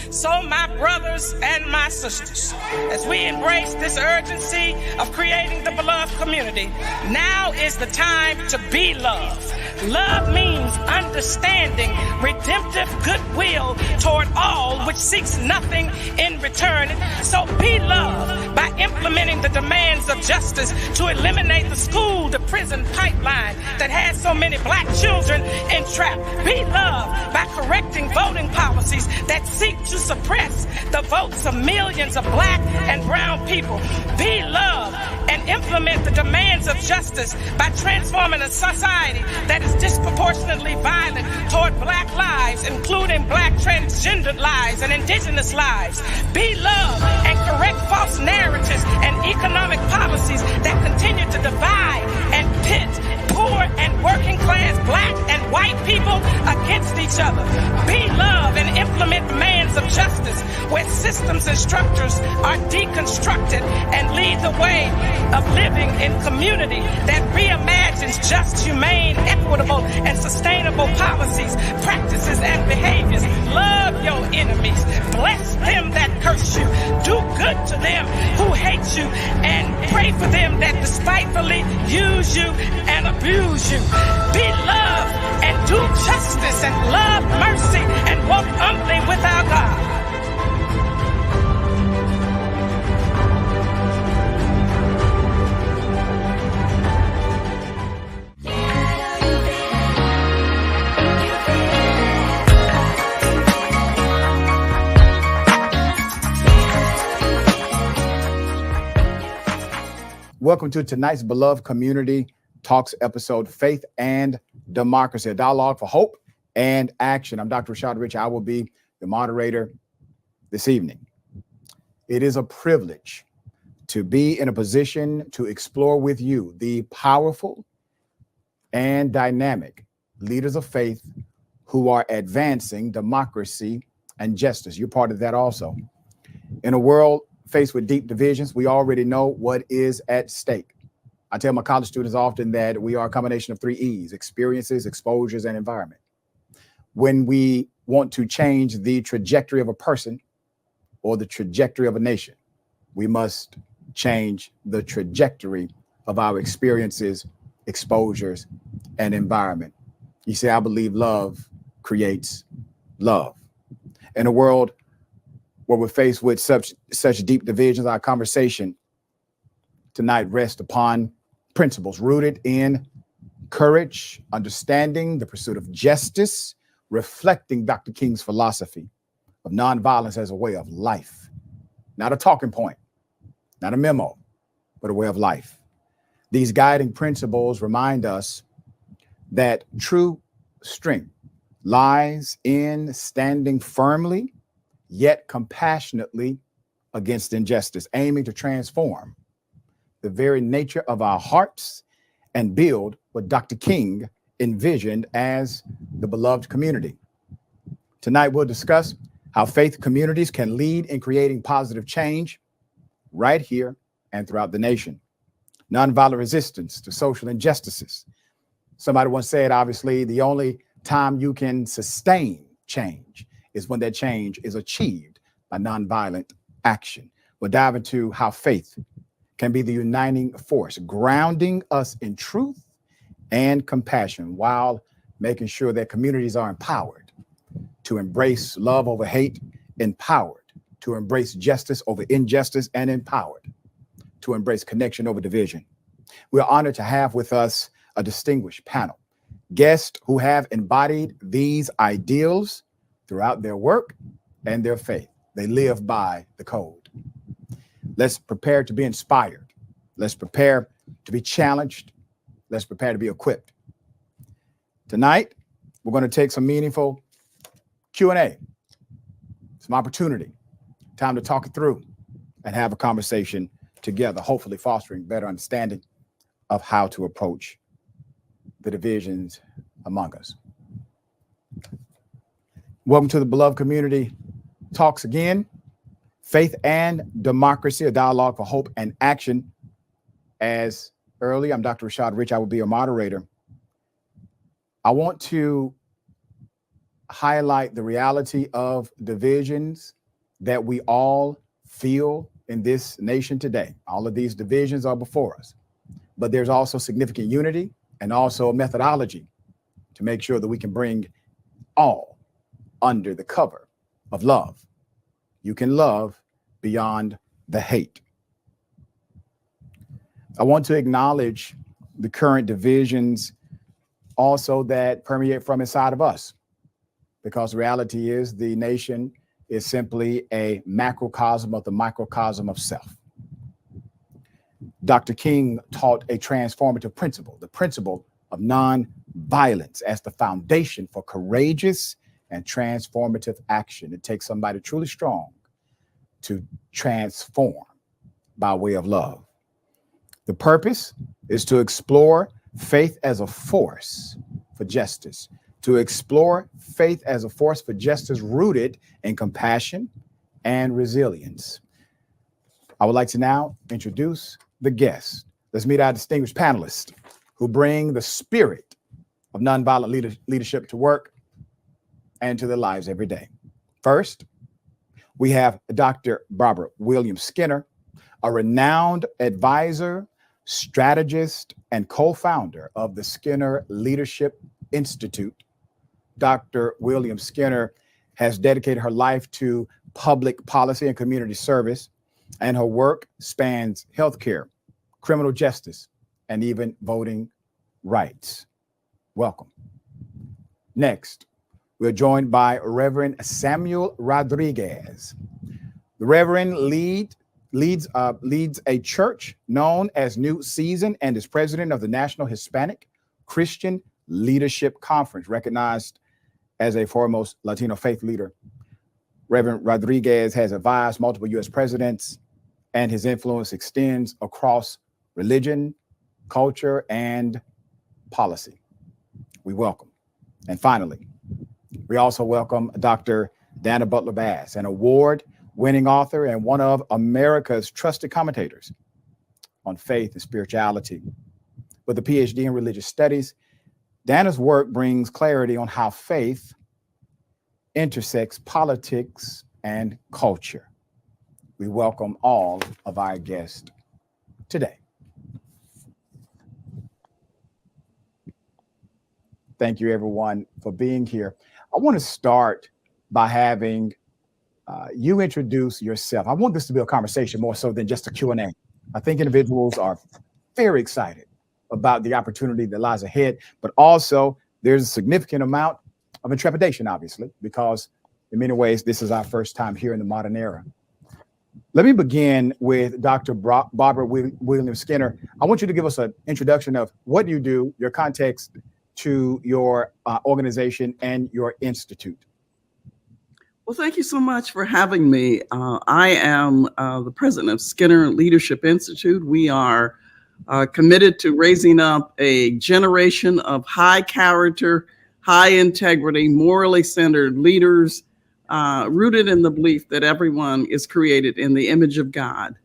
So my brothers and my sisters, as we embrace this urgency of creating the beloved community, now is the time to be love. Love means understanding, redemptive goodwill toward all, which seeks nothing in return. So be love by implementing the demands of justice to eliminate the school to prison pipeline that has so many black children entrapped. Be love by correcting voting policies that seek to suppress the votes of millions of black and brown people. Be love and implement the demands of justice by transforming a society that is disproportionately violent toward black lives, including black transgendered lives and indigenous lives. Be love and correct false narratives and economic policies that continue to divide and pit poor and working class black and white people against each other. Be love and implement demands of justice where systems and structures are deconstructed and lead the way of living in community that reimagines just, humane, equitable, and sustainable policies, practices, and behaviors. Love your enemies. Bless them that curse you. Do good to them who hate you, and pray for them that despitefully use you and abuse you. Be love and do justice and love mercy and walk humbly with our God. Welcome to tonight's Beloved Community Talks episode, Faith and Democracy, a dialogue for hope and action. I'm Dr. Rashad Rich. I will be the moderator this evening. It is a privilege to be in a position to explore with you the powerful and dynamic leaders of faith who are advancing democracy and justice. You're part of that also. In a world faced with deep divisions, we already know what is at stake. I tell my college students often that we are a combination of 3 E's: experiences, exposures, and environment. When we want to change the trajectory of a person or the trajectory of a nation, we must change the trajectory of our experiences, exposures, and environment. You see, I believe love creates love. In a world where we're faced with such deep divisions, our conversation tonight rests upon principles rooted in courage, understanding, the pursuit of justice, reflecting Dr. King's philosophy of nonviolence as a way of life, not a talking point, not a memo, but a way of life. These guiding principles remind us that true strength lies in standing firmly yet compassionately against injustice, aiming to transform the very nature of our hearts and build what Dr. King envisioned as the beloved community. Tonight, we'll discuss how faith communities can lead in creating positive change right here and throughout the nation. Nonviolent resistance to social injustices. Somebody once said, obviously, the only time you can sustain change is when that change is achieved by nonviolent action. We'll dive into how faith can be the uniting force, grounding us in truth and compassion while making sure that communities are empowered to embrace love over hate, empowered to embrace justice over injustice, and empowered to embrace connection over division. We're honored to have with us a distinguished panel, guests who have embodied these ideals throughout their work and their faith. They live by the code. Let's prepare to be inspired. Let's prepare to be challenged. Let's prepare to be equipped. Tonight, we're going to take some meaningful Q&A, some opportunity, time to talk it through and have a conversation together, hopefully fostering better understanding of how to approach the divisions among us. Welcome to the Beloved Community Talks again. Faith and Democracy, a dialogue for hope and action. As early, I'm Dr. Rashad Rich. I will be your moderator. I want to highlight the reality of divisions that we all feel in this nation today. All of these divisions are before us, but there's also significant unity and also a methodology to make sure that we can bring all under the cover of love. You can love beyond the hate. I want to acknowledge the current divisions also that permeate from inside of us, because the reality is the nation is simply a macrocosm of the microcosm of self. Dr. King taught a transformative principle, the principle of nonviolence, as the foundation for courageous and transformative action. It takes somebody truly strong to transform by way of love. The purpose is to explore faith as a force for justice, to explore faith as a force for justice rooted in compassion and resilience. I would like to now introduce the guests. Let's meet our distinguished panelists who bring the spirit of nonviolent leadership to work and to their lives every day. First, we have Dr. Barbara Williams Skinner, a renowned advisor, strategist, and co-founder of the Skinner Leadership Institute. Dr. Williams Skinner has dedicated her life to public policy and community service, and her work spans healthcare, criminal justice, and even voting rights. Welcome. Next, we're joined by Reverend Samuel Rodriguez. The Reverend leads a church known as New Season and is president of the National Hispanic Christian Leadership Conference, recognized as a foremost Latino faith leader. Reverend Rodriguez has advised multiple U.S. presidents, and his influence extends across religion, culture, and policy. We welcome. And finally, we also welcome Dr. Dana Butler Bass, an award-winning author and one of America's trusted commentators on faith and spirituality. With a PhD in religious studies, Dana's work brings clarity on how faith intersects politics and culture. We welcome all of our guests today. Thank you, everyone, for being here. I want to start by having you introduce yourself. I want this to be a conversation more so than just a Q&A. I think individuals are very excited about the opportunity that lies ahead, but also there's a significant amount of intrepidation, obviously, because in many ways, this is our first time here in the modern era. Let me begin with Dr. Barbara Williams Skinner. I want you to give us an introduction of what you do, your context to your organization and your institute. Well, thank you so much for having me. I am the president of Skinner Leadership Institute. We are committed to raising up a generation of high character, high integrity, morally centered leaders, rooted in the belief that everyone is created in the image of God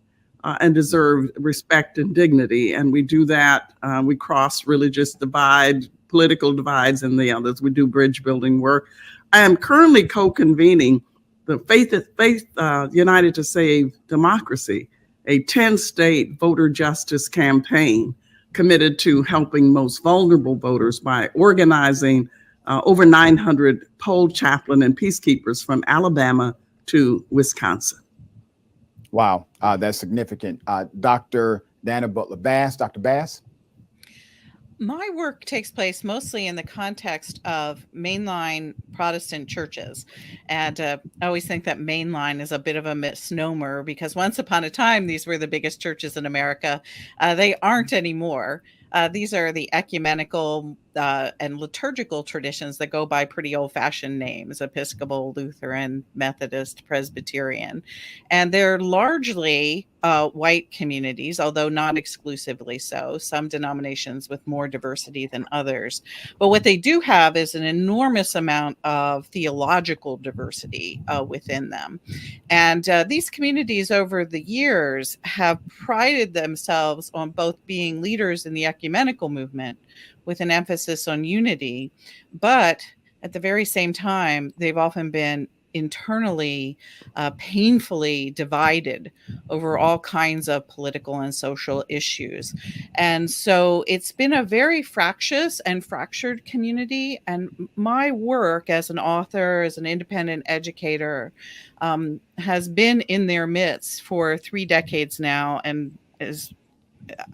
and deserve respect and dignity. And we do that. We cross religious divides, political divides, and the others. We do bridge building work. I am currently co-convening the Faith United to Save Democracy, a 10-state voter justice campaign committed to helping most vulnerable voters by organizing over 900 poll chaplain and peacekeepers from Alabama to Wisconsin. Wow, that's significant. Dr. Dana Butler Bass, Dr. Bass. My work takes place mostly in the context of mainline Protestant churches. And I always think that mainline is a bit of a misnomer because once upon a time, these were the biggest churches in America. They aren't anymore. These are the ecumenical and liturgical traditions that go by pretty old-fashioned names: Episcopal, Lutheran, Methodist, Presbyterian. And they're largely white communities, although not exclusively so. Some denominations with more diversity than others. But what they do have is an enormous amount of theological diversity within them. And these communities over the years have prided themselves on both being leaders in the ecumenical movement with an emphasis on unity, but at the very same time, they've often been internally painfully divided over all kinds of political and social issues. And so it's been a very fractious and fractured community. And my work as an author, as an independent educator, has been in their midst for 3 decades now, and is,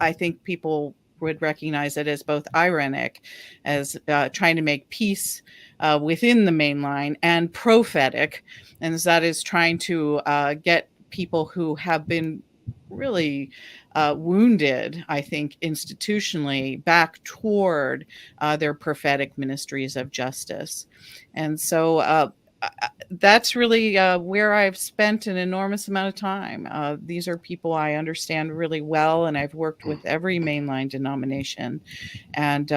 I think people would recognize it as both ironic, as trying to make peace within the mainline, and prophetic, and that is trying to get people who have been really wounded, I think, institutionally, back toward their prophetic ministries of justice. And so that's really where I've spent an enormous amount of time. These are people I understand really well, and I've worked with every mainline denomination. And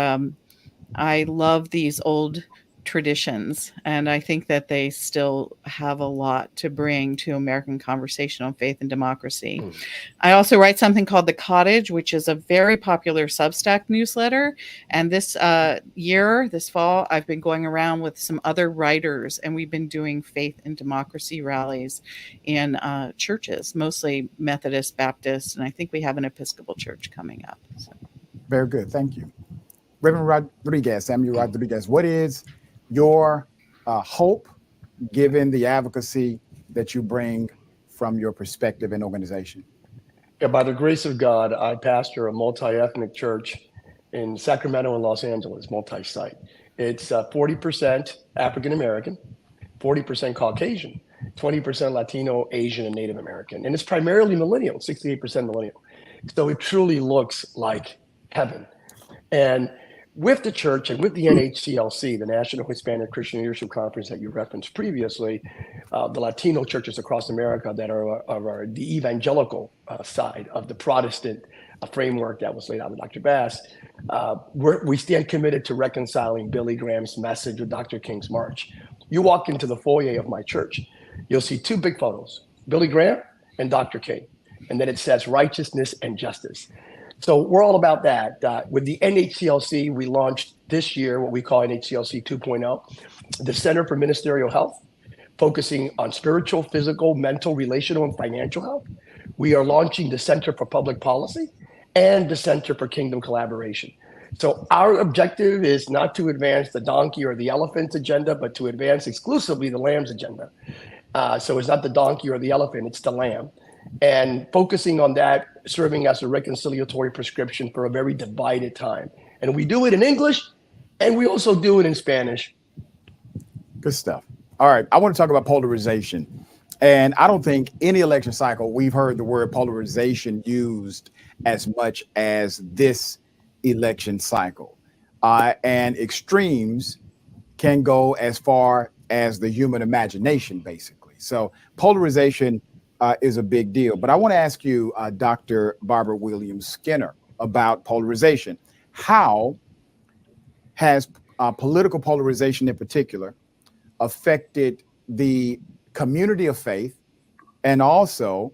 I love these old traditions, and I think that they still have a lot to bring to American conversation on faith and democracy. I also write something called The Cottage, which is a very popular Substack newsletter. And this this fall, I've been going around with some other writers, and we've been doing faith and democracy rallies in churches, mostly Methodist, Baptist, and I think we have an Episcopal church coming up. So. Very good. Thank you. Reverend Rodriguez, Samuel Rodriguez, what is your hope, given the advocacy that you bring from your perspective and organization? Yeah, by the grace of God, I pastor a multi-ethnic church in Sacramento and Los Angeles, multi-site. It's 40% African-American, 40% Caucasian, 20% Latino, Asian, and Native American. And it's primarily millennial, 68% millennial. So it truly looks like heaven. And with the church and with the NHCLC, the National Hispanic Christian Leadership Conference that you referenced previously, the Latino churches across America that are the evangelical side of the Protestant framework that was laid out by Dr. Bass, we stand committed to reconciling Billy Graham's message with Dr. King's march. You walk into the foyer of my church, you'll see 2 big photos, Billy Graham and Dr. King, and then it says righteousness and justice. So we're all about that. With the NHCLC, we launched this year what we call NHCLC 2.0, the Center for Ministerial Health, focusing on spiritual, physical, mental, relational, and financial health. We are launching the Center for Public Policy and the Center for Kingdom Collaboration. So our objective is not to advance the donkey or the elephant's agenda, but to advance exclusively the lamb's agenda. So it's not the donkey or the elephant, it's the lamb. And focusing on that, serving as a reconciliatory prescription for a very divided time. And we do it in English, and we also do it in Spanish. Good stuff. All right, I want to talk about polarization. And I don't think any election cycle we've heard the word polarization used as much as this election cycle. And extremes can go as far as the human imagination, basically. So polarization is a big deal. But I want to ask you, Dr. Barbara Williams Skinner, about polarization. How has political polarization in particular affected the community of faith and also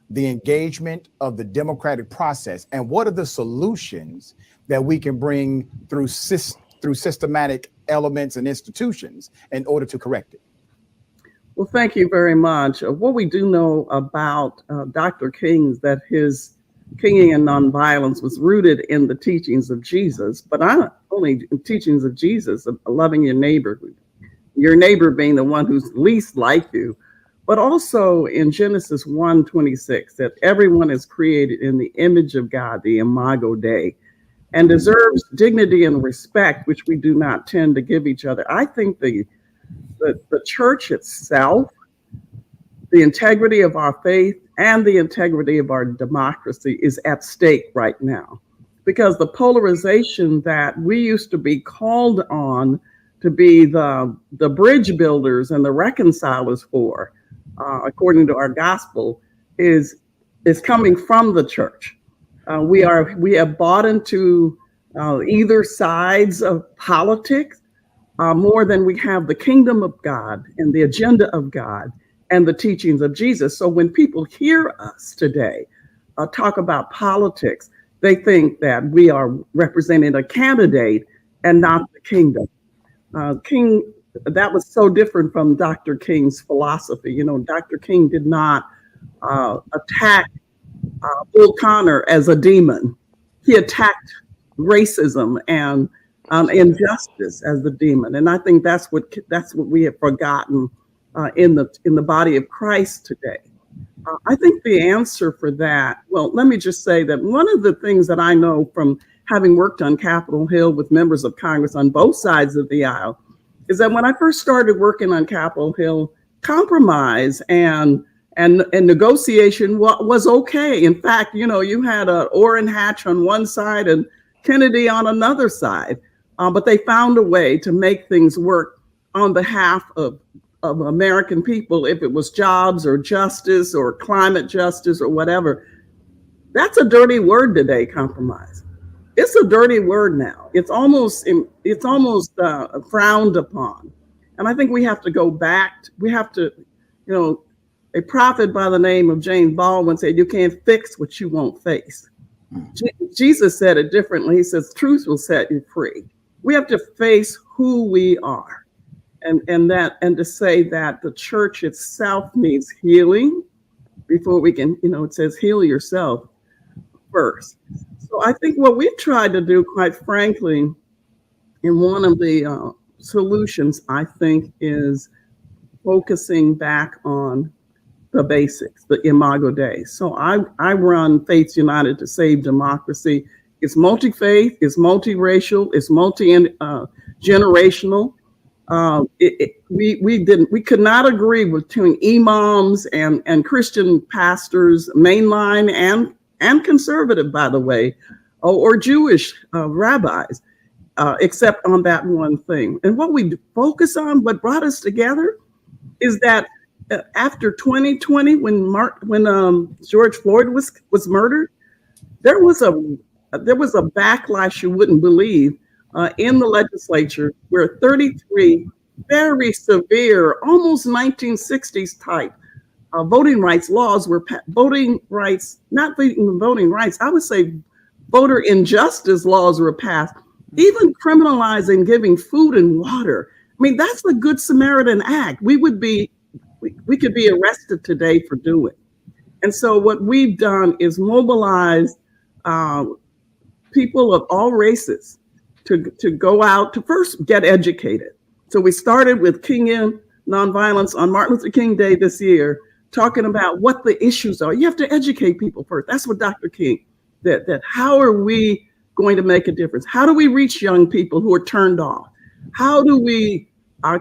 the engagement of the democratic process? And what are the solutions that we can bring through systematic elements and institutions in order to correct it? Well, thank you very much. What we do know about Dr. King is that his Kinging and Nonviolence was rooted in the teachings of Jesus, but not only in teachings of Jesus, of loving your neighbor being the one who's least like you, but also in Genesis 1:26, that everyone is created in the image of God, the Imago Dei, and deserves dignity and respect, which we do not tend to give each other. I think the church itself, the integrity of our faith and the integrity of our democracy is at stake right now, because the polarization that we used to be called on to be the bridge builders and the reconcilers for, according to our gospel, is coming from the church. We have bought into either sides of politics more than we have the kingdom of God and the agenda of God and the teachings of Jesus. So when people hear us today talk about politics, they think that we are representing a candidate and not the kingdom. King, that was so different from Dr. King's philosophy. You know, Dr. King did not attack Bull Connor as a demon. He attacked racism and injustice as the demon, and I think that's what we have forgotten in the body of Christ today. I think the answer for that, well, let me just say that one of the things that I know from having worked on Capitol Hill with members of Congress on both sides of the aisle is that when I first started working on Capitol Hill, compromise and negotiation was okay. In fact, you know, you had Orrin Hatch on one side and Kennedy on another side, but they found a way to make things work on behalf of American people, if it was jobs or justice or climate justice or whatever. That's a dirty word today, compromise. It's a dirty word now. It's almost frowned upon. And I think we have to go back. We have to, you know, a prophet by the name of James Baldwin said, you can't fix what you won't face. Jesus said it differently. He says, truth will set you free. We have to face who we are. And to say that the church itself needs healing before we can, you know, it says heal yourself first. So I think what we've tried to do, quite frankly, in one of the solutions, I think, is focusing back on the basics, the Imago Dei. So I run Faiths United to Save Democracy. It's multi-faith, it's multiracial, it's multi-generational. We could not agree between imams and Christian pastors, mainline and conservative, by the way, or Jewish rabbis, except on that one thing. And what we focus on, what brought us together, is that after 2020, when George Floyd was murdered, there was a backlash you wouldn't believe in the legislature, where 33 very severe, almost 1960s type voting rights laws were not even voting rights, I would say voter injustice laws were passed, even criminalizing giving food and water. I mean, that's a Good Samaritan act. We could be arrested today for doing. And so what we've done is mobilize people of all races to go out to first get educated. So we started with Kingian Nonviolence on Martin Luther King Day this year, talking about what the issues are. You have to educate people first. That's what Dr. King, that how are we going to make a difference? How do we reach young people who are turned off? How do we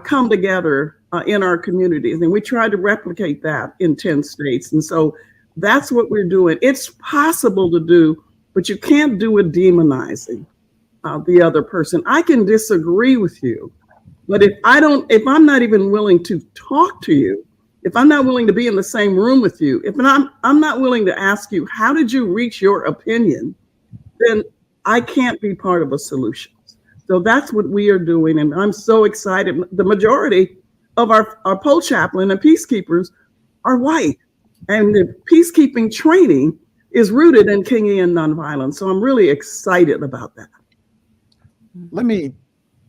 come together in our communities? And we try to replicate that in 10 states. And so that's what we're doing. It's possible to do, but you can't do it demonizing the other person. I can disagree with you, but if I'm not even willing to talk to you, if I'm not willing to be in the same room with you, if I'm not willing to ask you, how did you reach your opinion, then I can't be part of a solution. So that's what we are doing. And I'm so excited. The majority of our poll chaplain and peacekeepers are white. And the peacekeeping training is rooted in Kingian nonviolence. So I'm really excited about that. Let me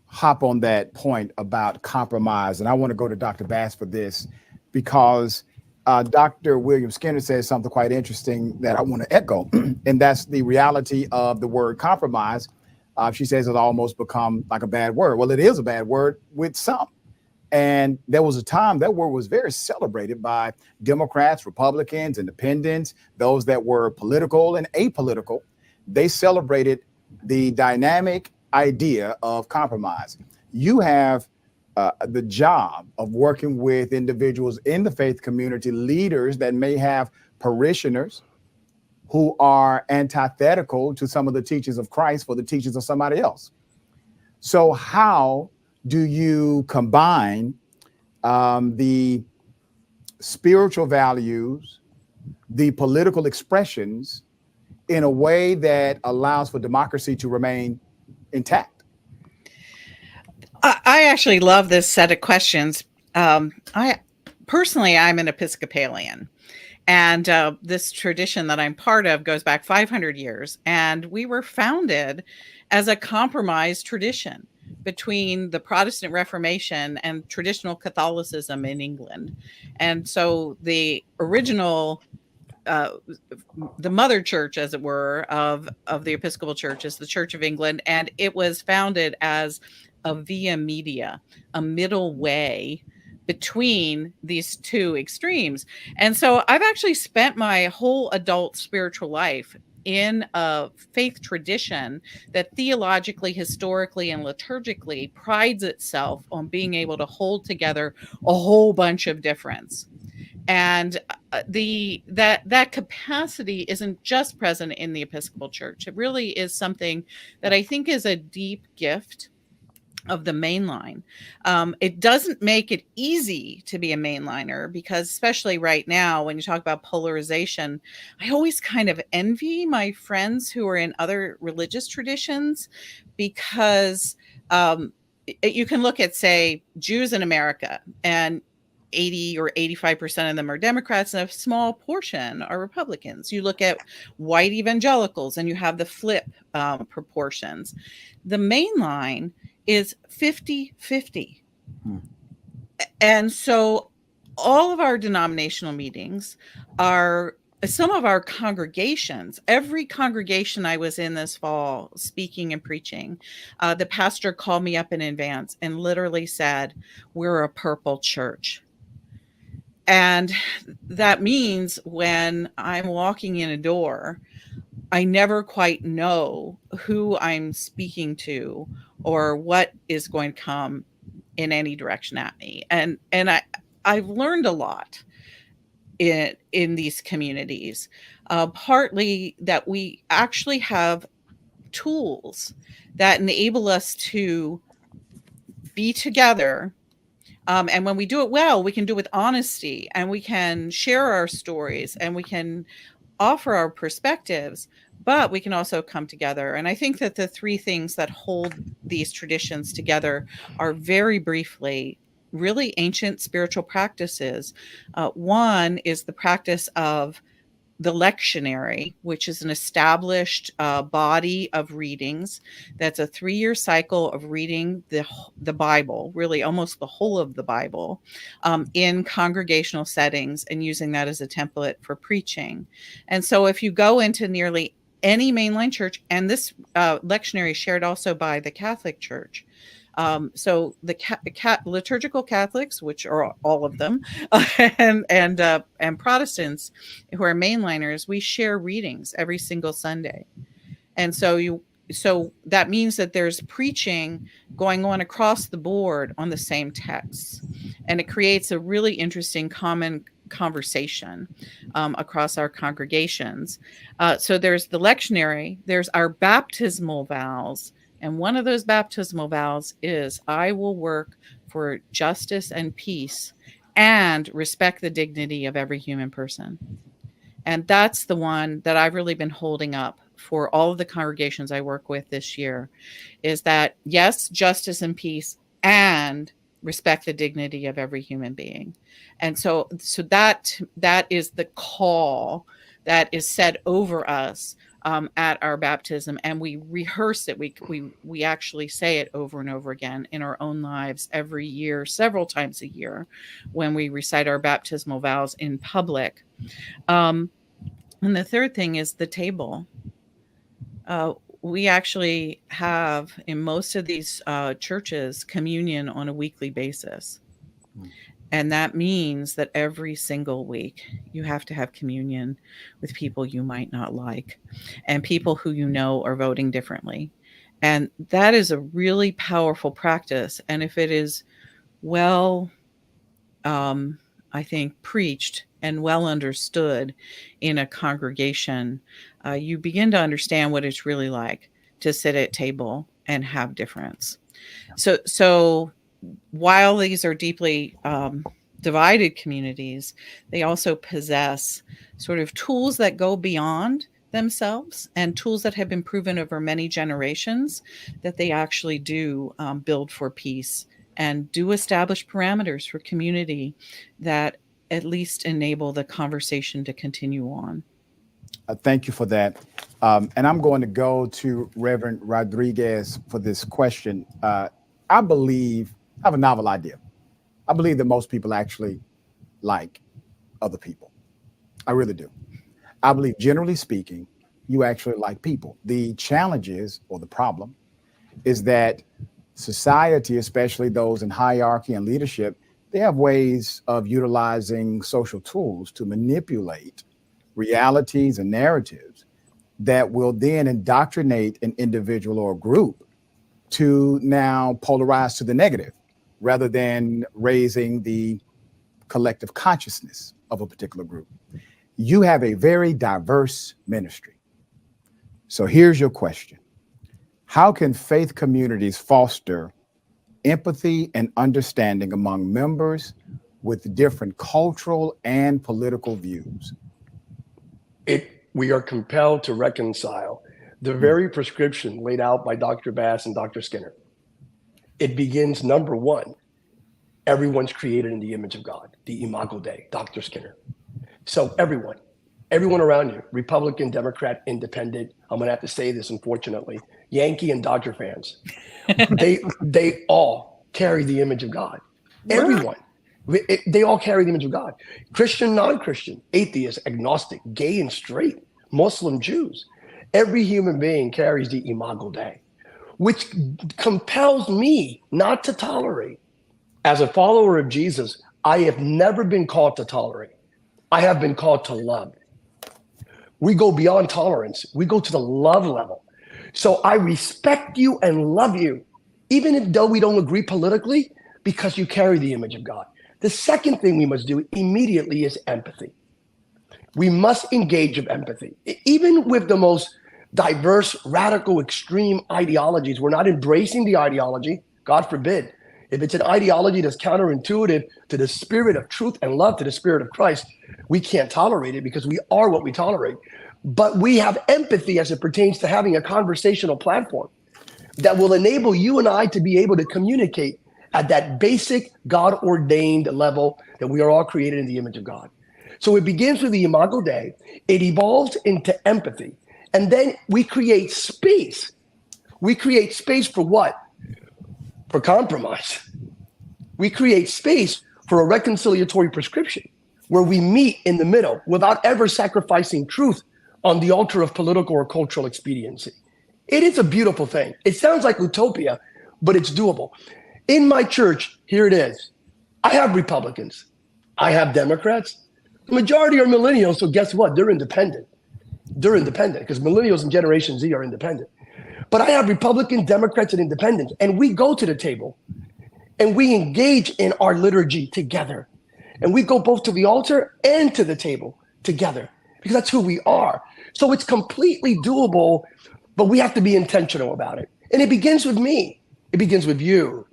hop on that point about compromise. And I want to go to Dr. Bass for this, because Dr. William Skinner says something quite interesting that I want to echo, and that's the reality of the word compromise. She says it almost become like a bad word. Well, it is a bad word with some. And there was a time that word was very celebrated by Democrats, Republicans, Independents, those that were political and apolitical. They celebrated the dynamic idea of compromise. You have the job of working with individuals in the faith community, leaders that may have parishioners who are antithetical to some of the teachings of Christ for the teachings of somebody else. So how do you combine the spiritual values, the political expressions, in a way that allows for democracy to remain intact? I actually love this set of questions. I'm an Episcopalian, and this tradition that I'm part of goes back 500 years, and we were founded as a compromise tradition. between the Protestant Reformation and traditional Catholicism in England. And so the original, the mother church, as it were, of the Episcopal Church is the Church of England. And it was founded as a via media, a middle way between these two extremes. And so I've actually spent my whole adult spiritual life in a faith tradition that theologically, historically, and liturgically prides itself on being able to hold together a whole bunch of difference. And that capacity isn't just present in the Episcopal Church. It really is something that I think is a deep gift of the mainline. It doesn't make it easy to be a mainliner, because especially right now, when you talk about polarization, I always kind of envy my friends who are in other religious traditions, because you can look at, say, Jews in America, and 80 or 85% of them are Democrats, and a small portion are Republicans. You look at white evangelicals, and you have the flip proportions. The mainline is 50-50. And so all of our denominational meetings are, some of our congregations, every congregation I was in this fall speaking and preaching, the pastor called me up in advance and literally said, "We're a purple church." And that means when I'm walking in a door, I never quite know who I'm speaking to or what is going to come in any direction at me. And I've learned a lot in these communities, partly that we actually have tools that enable us to be together. And when we do it well, we can do it with honesty, and we can share our stories, and we can offer our perspectives, but we can also come together. And I think that the three things that hold these traditions together are, very briefly, really ancient spiritual practices. One is the practice of the lectionary, which is an established body of readings. That's a 3-year cycle of reading the Bible, really almost the whole of the Bible, in congregational settings, and using that as a template for preaching. And so if you go into nearly any mainline church, and this lectionary is shared also by the Catholic Church. So the liturgical Catholics, which are all of them, and Protestants who are mainliners, we share readings every single Sunday. And so that means that there's preaching going on across the board on the same texts, and it creates a really interesting common conversation across our congregations. So there's the lectionary, there's our baptismal vows. And one of those baptismal vows is, I will work for justice and peace and respect the dignity of every human person. And that's the one that I've really been holding up for all of the congregations I work with this year, is that, yes, justice and peace, and respect the dignity of every human being. And so that is the call that is said over us at our baptism, and we rehearse it. We actually say it over and over again in our own lives every year, several times a year, when we recite our baptismal vows in public. And the third thing is the table. We actually have, in most of these churches, communion on a weekly basis. And that means that every single week you have to have communion with people you might not like, and people who you know are voting differently. And that is a really powerful practice. And if it is well, I think, preached and well understood in a congregation, you begin to understand what it's really like to sit at table and have difference. So while these are deeply divided communities, they also possess sort of tools that go beyond themselves, and tools that have been proven over many generations that they actually do build for peace and do establish parameters for community that at least enable the conversation to continue on. Thank you for that. And I'm going to go to Reverend Rodriguez for this question. I believe, I have a novel idea. I believe that most people actually like other people. I really do. I believe, generally speaking, you actually like people. The challenge is, or the problem, is that society, especially those in hierarchy and leadership, they have ways of utilizing social tools to manipulate realities and narratives that will then indoctrinate an individual or a group to now polarize to the negative rather than raising the collective consciousness of a particular group. You have a very diverse ministry. So here's your question. How can faith communities foster empathy and understanding among members with different cultural and political views? We are compelled to reconcile the very prescription laid out by Dr. Bass and Dr. Skinner. It begins, number one, everyone's created in the image of God, the Imago Dei, Dr. Skinner. So everyone around you, Republican, Democrat, Independent, I'm going to have to say this, unfortunately, Yankee and Dodger fans, they all carry the image of God. Everyone. They all carry the image of God. Christian, non-Christian, atheist, agnostic, gay and straight, Muslim, Jews. Every human being carries the Imago Dei, which compels me not to tolerate. As a follower of Jesus, I have never been called to tolerate. I have been called to love. We go beyond tolerance. We go to the love level. So I respect you and love you, even though we don't agree politically, because you carry the image of God. The second thing we must do immediately is empathy. We must engage with empathy. Even with the most diverse, radical, extreme ideologies, we're not embracing the ideology, God forbid. If it's an ideology that's counterintuitive to the spirit of truth and love, to the spirit of Christ, we can't tolerate it because we are what we tolerate. But we have empathy as it pertains to having a conversational platform that will enable you and I to be able to communicate at that basic God-ordained level that we are all created in the image of God. So it begins with the Imago Dei. It evolves into empathy. And then we create space. We create space for what? For compromise. We create space for a reconciliatory prescription where we meet in the middle without ever sacrificing truth on the altar of political or cultural expediency. It is a beautiful thing. It sounds like utopia, but it's doable. In my church, here it is. I have Republicans. I have Democrats. The majority are millennials, so guess what? They're independent. They're independent because millennials and Generation Z are independent. But I have Republicans, Democrats, and independents, and we go to the table and we engage in our liturgy together. And we go both to the altar and to the table together because that's who we are. So it's completely doable, but we have to be intentional about it. And it begins with me. It begins with you.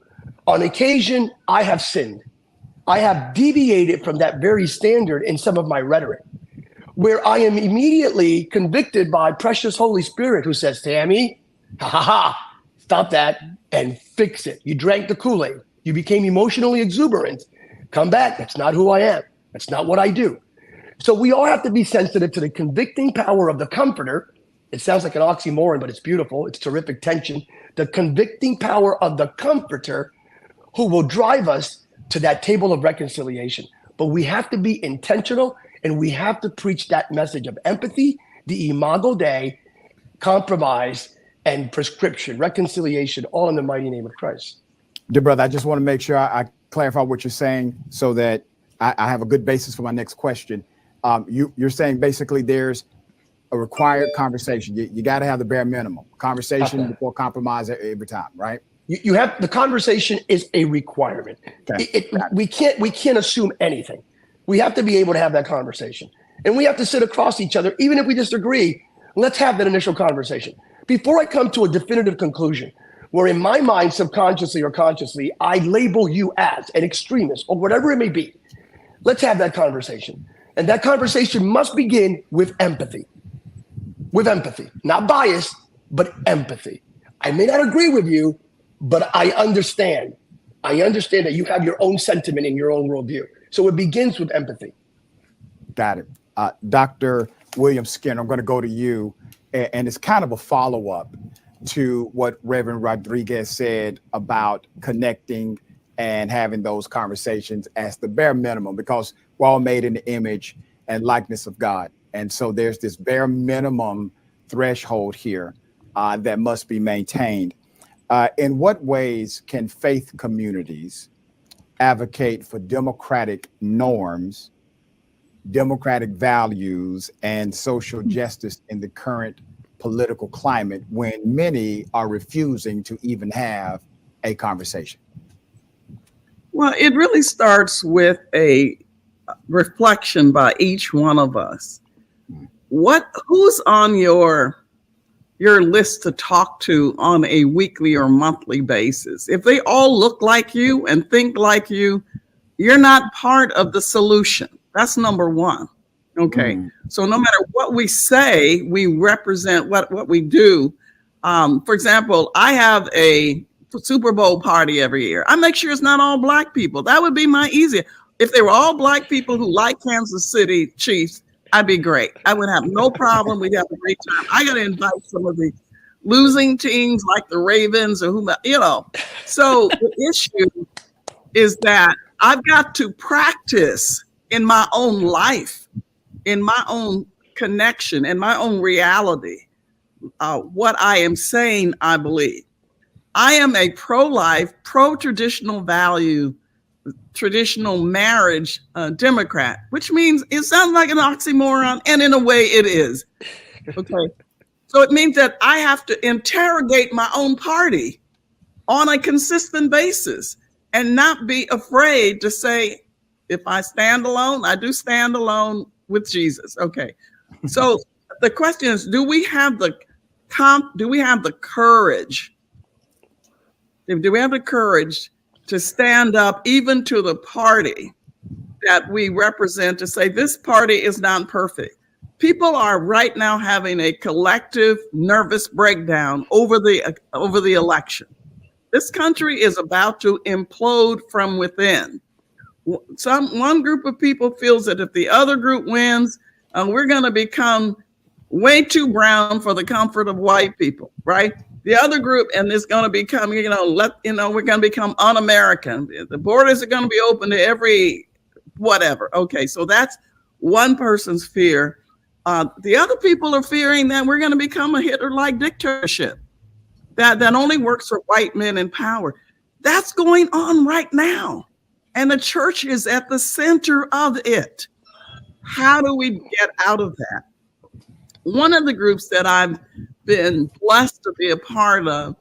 On occasion, I have sinned. I have deviated from that very standard in some of my rhetoric, where I am immediately convicted by precious Holy Spirit who says, Tammy, stop that and fix it. You drank the Kool-Aid. You became emotionally exuberant. Come back. That's not who I am. That's not what I do. So we all have to be sensitive to the convicting power of the Comforter. It sounds like an oxymoron, but it's beautiful. It's terrific tension. The convicting power of the Comforter who will drive us to that table of reconciliation. But we have to be intentional and we have to preach that message of empathy, the Imago Dei, compromise, and prescription, reconciliation, all in the mighty name of Christ. Dear brother, I just want to make sure I clarify what you're saying so that I have a good basis for my next question. You're saying basically there's a required conversation. You got to have the bare minimum conversation before compromise every time, right? You have the conversation is a requirement. Okay. We can't assume anything. We have to be able to have that conversation, and we have to sit across each other, even if we disagree. Let's have that initial conversation before I come to a definitive conclusion, where in my mind, subconsciously or consciously, I label you as an extremist or whatever it may be. Let's have that conversation, and that conversation must begin with empathy. With empathy, not bias, but empathy. I may not agree with you, but I understand. I understand that you have your own sentiment and your own worldview. So it begins with empathy. Got it. Dr. William Skinner, I'm going to go to you, and it's kind of a follow-up. to what Reverend Rodriguez said about connecting and having those conversations as the bare minimum, because we're all made in the image and likeness of God. And so there's this bare minimum threshold here that must be maintained. In what ways can faith communities advocate for democratic norms, democratic values, and social justice in the current political climate when many are refusing to even have a conversation? Well, it really starts with a reflection by each one of us. Who's on your list to talk to on a weekly or monthly basis? If they all look like you and think like you, you're not part of the solution. That's number one. Okay. So no matter what we say, we represent what we do. For example, I have a Super Bowl party every year. I make sure it's not all Black people. That would be my easier. If they were all Black people who like Kansas City Chiefs, I'd be great. I would have no problem. We'd have a great time. I got to invite some of the losing teams like the Ravens or whomever, So the issue is that I've got to practice in my own life, in my own connection, in my own reality, what I am saying I believe. I am a pro-life, pro-traditional value, traditional marriage Democrat, which means it sounds like an oxymoron, and in a way it is. Okay. So it means that I have to interrogate my own party on a consistent basis and not be afraid to say, if I stand alone, I do stand alone with Jesus. Okay. So the question is, do we have the courage? Do we have the courage to stand up even to the party that we represent, to say this party is not perfect? People are right now having a collective nervous breakdown over the election. This country is about to implode from within. One group of people feels that if the other group wins, we're going to become way too brown for the comfort of white people, right? The other group, and it's going to become, we're going to become un-American. The borders are going to be open to every whatever. Okay, so that's one person's fear. The other people are fearing that we're going to become a Hitler-like dictatorship that only works for white men in power. That's going on right now. And the church is at the center of it. How do we get out of that? One of the groups that I've been blessed to be a part of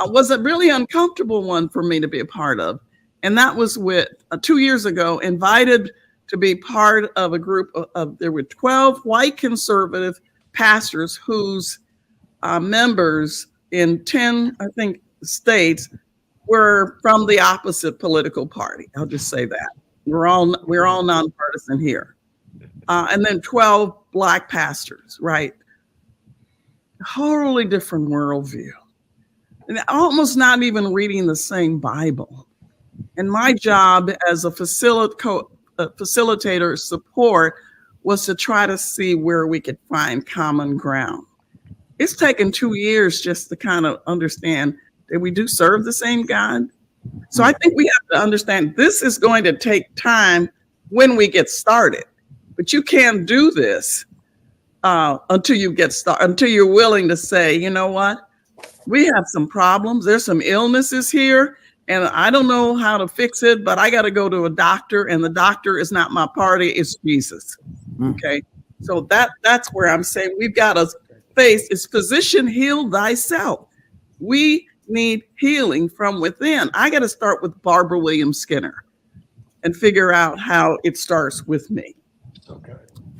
was a really uncomfortable one for me to be a part of. And that was with 2 years ago, invited to be part of a group of there were 12 white conservative pastors whose members in 10, I think, states were from the opposite political party. I'll just say that. We're all nonpartisan here. And then 12 Black pastors, right? Totally different worldview. And almost not even reading the same Bible. And my job as a facilitator support was to try to see where we could find common ground. It's taken 2 years just to kind of understand that we do serve the same God. So I think we have to understand this is going to take time when we get started. But you can't do this until you get started, until you're willing to say, you know what, we have some problems. There's some illnesses here, and I don't know how to fix it, but I got to go to a doctor, and the doctor is not my party, it's Jesus. Okay, so that's where I'm saying we've got to face is physician, heal thyself. We need healing from within. I got to start with Barbara Williams Skinner and figure out how it starts with me. Okay.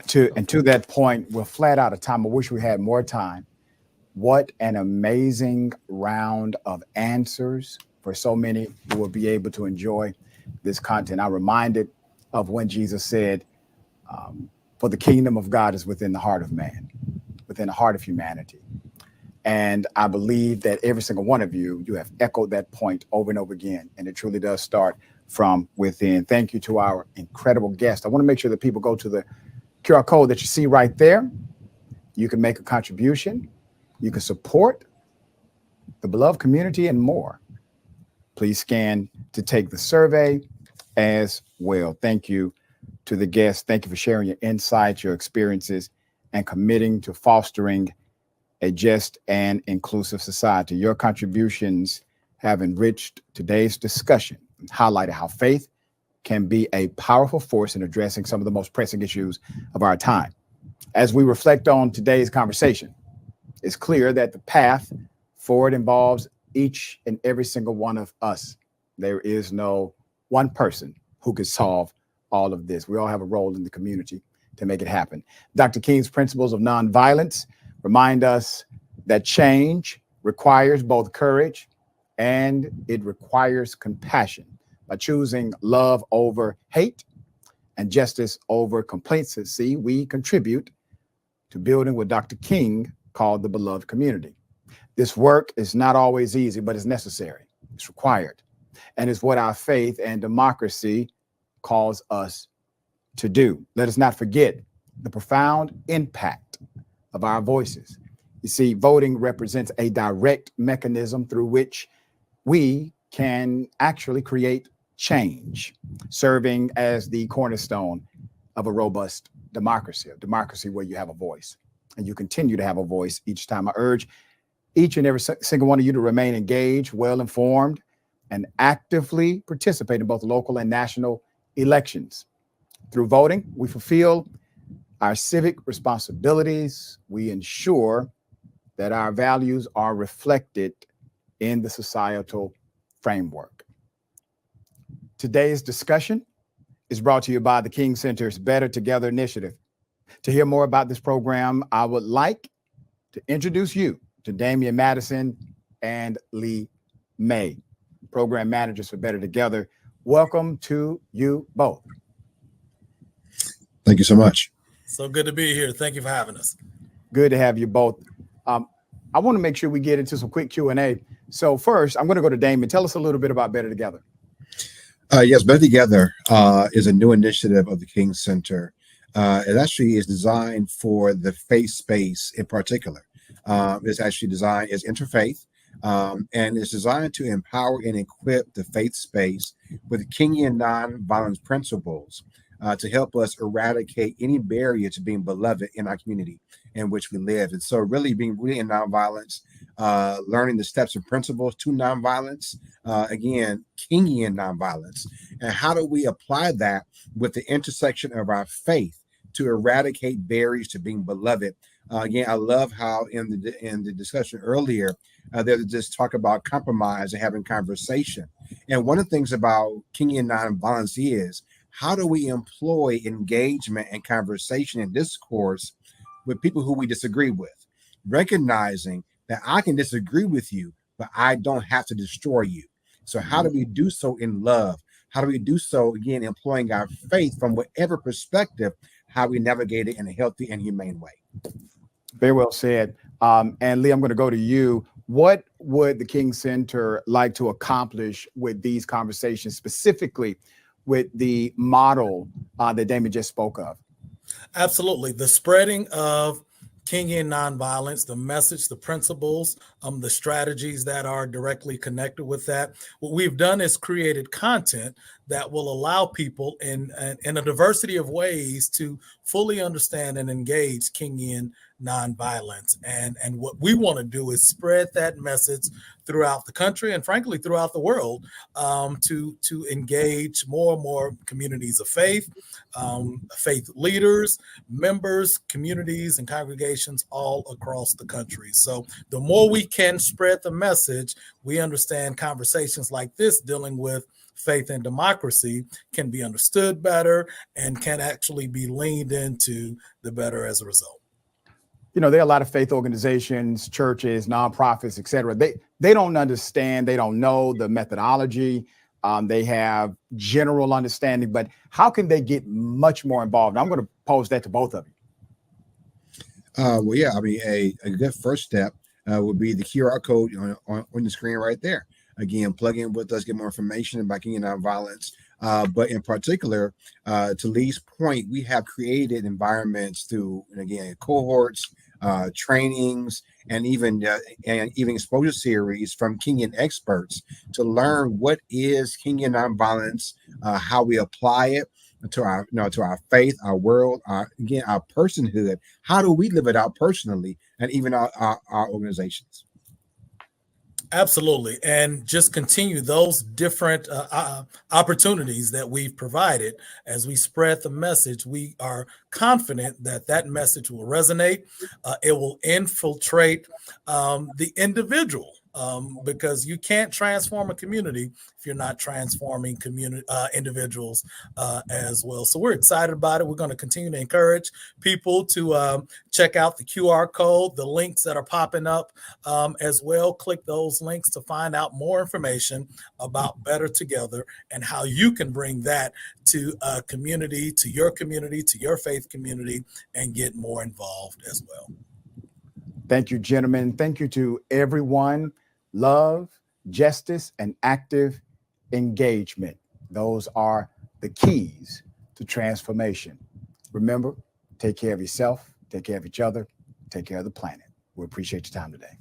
To that point, we're flat out of time. I wish we had more time. What an amazing round of answers for so many who will be able to enjoy this content. I'm reminded of when Jesus said, for the kingdom of God is within the heart of man, within the heart of humanity. And I believe that every single one of you have echoed that point over and over again. And it truly does start from within. Thank you to our incredible guest. I want to make sure that people go to the QR code that you see right there. You can make a contribution. You can support the beloved community, and more. Please scan to take the survey as well. Thank you to the guests. Thank you for sharing your insights, your experiences, and committing to fostering a just and inclusive society. Your contributions have enriched today's discussion and highlighted how faith can be a powerful force in addressing some of the most pressing issues of our time. As we reflect on today's conversation, it's clear that the path forward involves each and every single one of us. There is no one person who could solve all of this. We all have a role in the community to make it happen. Dr. King's principles of nonviolence remind us that change requires both courage and it requires compassion. By choosing love over hate and justice over complacency, we contribute to building what Dr. King called the beloved community. This work is not always easy, but it's necessary. It's required. And it's what our faith and democracy calls us to do. Let us not forget the profound impact of our voices. You see, voting represents a direct mechanism through which we can actually create change, serving as the cornerstone of a robust democracy, a democracy where you have a voice and you continue to have a voice each time. I urge each and every single one of you to remain engaged, well-informed, and actively participate in both local and national elections. Through voting, we fulfill our civic responsibilities. We ensure that our values are reflected in the societal framework. Today's discussion is brought to you by the King Center's Better Together initiative. To hear more about this program, I would like to introduce you to Damian Madison and Lee May, program managers for Better Together. Welcome to you both. Thank you so much. So good to be here. Thank you for having us. Good to have you both. I want to make sure we get into some quick Q&A. So first, I'm going to go to Damian. Tell us a little bit about Better Together. Yes, Better Together is a new initiative of the King Center. It actually is designed for the faith space in particular. It's actually designed as interfaith, and it's designed to empower and equip the faith space with Kingian nonviolence principles to help us eradicate any barrier to being beloved in our community in which we live. And so really being rooted in nonviolence, learning the steps and principles to nonviolence, again, Kingian nonviolence. And how do we apply that with the intersection of our faith to eradicate barriers to being beloved? Again, I love how in the discussion earlier, there's just talk about compromise and having conversation. And one of the things about Kingian nonviolence is how do we employ engagement and conversation and discourse with people who we disagree with, recognizing that I can disagree with you, but I don't have to destroy you. So how do we do so in love? How do we do so, again, employing our faith from whatever perspective, how we navigate it in a healthy and humane way? Very well said. And Lee, I'm going to go to you. What would the King Center like to accomplish with these conversations, specifically with the model that Damon just spoke of? Absolutely. The spreading of Kingian nonviolence, the message, the principles, the strategies that are directly connected with that. What we've done is created content that will allow people in a diversity of ways to fully understand and engage Kingian nonviolence. And what we want to do is spread that message throughout the country and frankly throughout the world, to engage more and more communities of faith, faith leaders, members, communities, and congregations all across the country. So the more we can spread the message, we understand conversations like this dealing with faith and democracy can be understood better and can actually be leaned into the better as a result. You know, there are a lot of faith organizations, churches, nonprofits, et cetera. They don't understand. They don't know the methodology. They have general understanding, but how can they get much more involved? I'm going to pose that to both of you. Well, yeah, I mean, a good first step would be the QR code on the screen right there. Again, plug in with us, get more information about Kingian nonviolence. But in particular, to Lee's point, we have created environments through, and again, cohorts, trainings, and even exposure series from Kenyan experts to learn what is Kenyan nonviolence, how we apply it to our to our faith, our world, our personhood. How do we live it out personally, and even our organizations? Absolutely. And just continue those different opportunities that we've provided as we spread the message. We are confident that that message will resonate. It will infiltrate the individual. Because you can't transform a community if you're not transforming individuals as well. So we're excited about it. We're going to continue to encourage people to check out the QR code, the links that are popping up as well. Click those links to find out more information about Better Together and how you can bring that to a community, to your faith community, and get more involved as well. Thank you, gentlemen. Thank you to everyone. Love, justice, and active engagement. Those are the keys to transformation. Remember, take care of yourself, take care of each other, take care of the planet. We appreciate your time today.